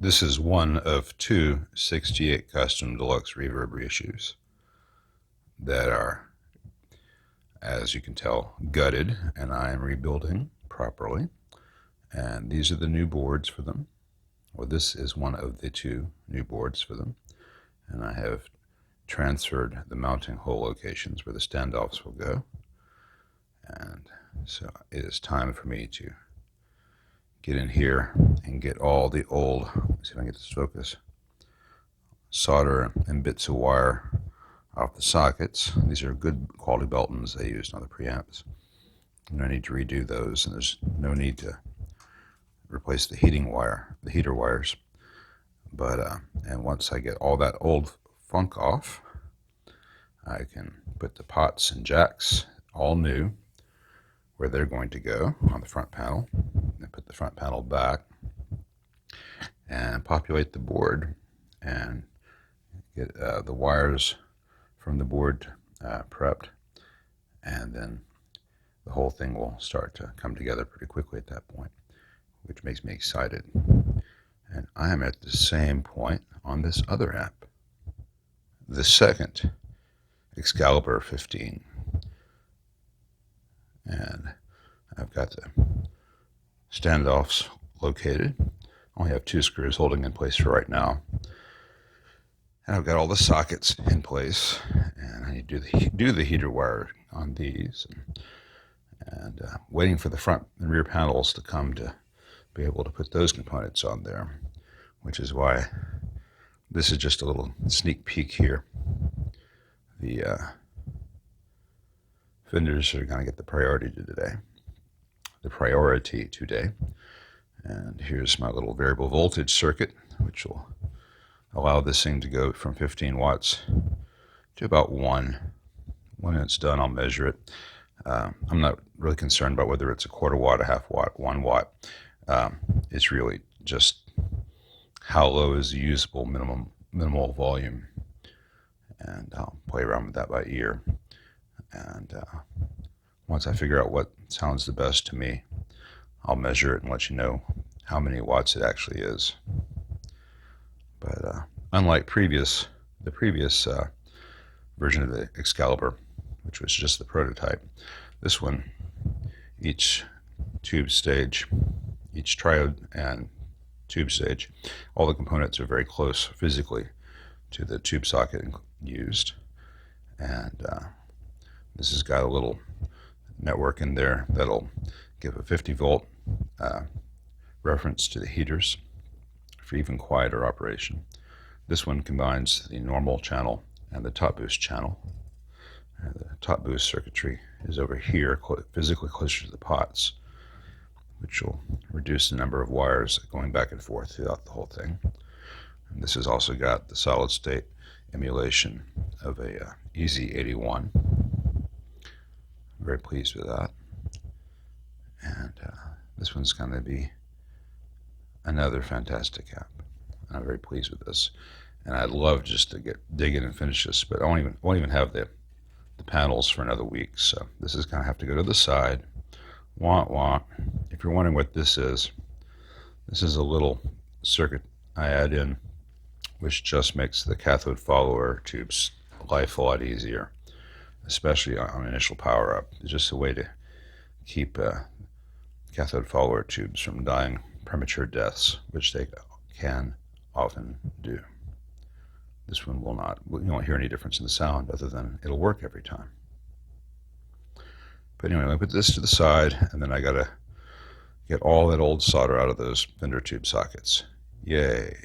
This is one of two 68 Custom Deluxe Reverb reissues that are, as you can tell, gutted, and I am rebuilding properly. And these are the new boards for them. Well, this is one of the two new boards for them. And I have transferred the mounting hole locations where the standoffs will go. And so it is time for me to get in here and get all the old, let's see if I can get this focus, solder and bits of wire off the sockets. These are good quality Beltons they used on the preamps. No need to redo those, and there's no need to replace the heater wires. But and once I get all that old funk off, I can put the pots and jacks, all new, where they're going to go on the front panel. And put the front panel back and populate the board and get the wires from the board prepped, and then the whole thing will start to come together pretty quickly at that point, which makes me excited. And I am at the same point on this other app, the second Excalibur 15. And I've got the standoffs located. I only have 2 screws holding in place for right now. And I've got all the sockets in place, and I need to do the heater wire on these, and waiting for the front and rear panels to come to be able to put those components on there, which is why this is just a little sneak peek here. The fenders are going to get the priority today. And here's my little variable voltage circuit, which will allow this thing to go from 15 watts to about 1. When it's done, I'll measure it. I'm not really concerned about whether it's a quarter watt, a half watt, 1 watt. It's really just how low is the usable minimal volume. And I'll play around with that by ear. And once I figure out what sounds the best to me, I'll measure it and let you know how many watts it actually is. But unlike the previous version of the Excalibur, which was just the prototype, this one, each tube stage, each triode and tube stage, all the components are very close physically to the tube socket used. And this has got a little network in there that'll give a 50 volt reference to the heaters for even quieter operation. This one combines the normal channel and the top boost channel. And the top boost circuitry is over here, physically closer to the pots, which will reduce the number of wires going back and forth throughout the whole thing. And this has also got the solid state emulation of a EZ81. Very pleased with that. And this one's going to be another fantastic app. I'm very pleased with this, and I'd love just to dig in and finish this, but I won't even have the panels for another week. So this is going to have to go to the side. Wah. If you're wondering what this is a little circuit I add in, which just makes the cathode follower tube's life a lot easier, especially on initial power up. It's just a way to keep cathode follower tubes from dying premature deaths, which they can often do. This one will not. You won't hear any difference in the sound other than it'll work every time. But anyway, I put this to the side, and then I gotta get all that old solder out of those fender tube sockets. Yay.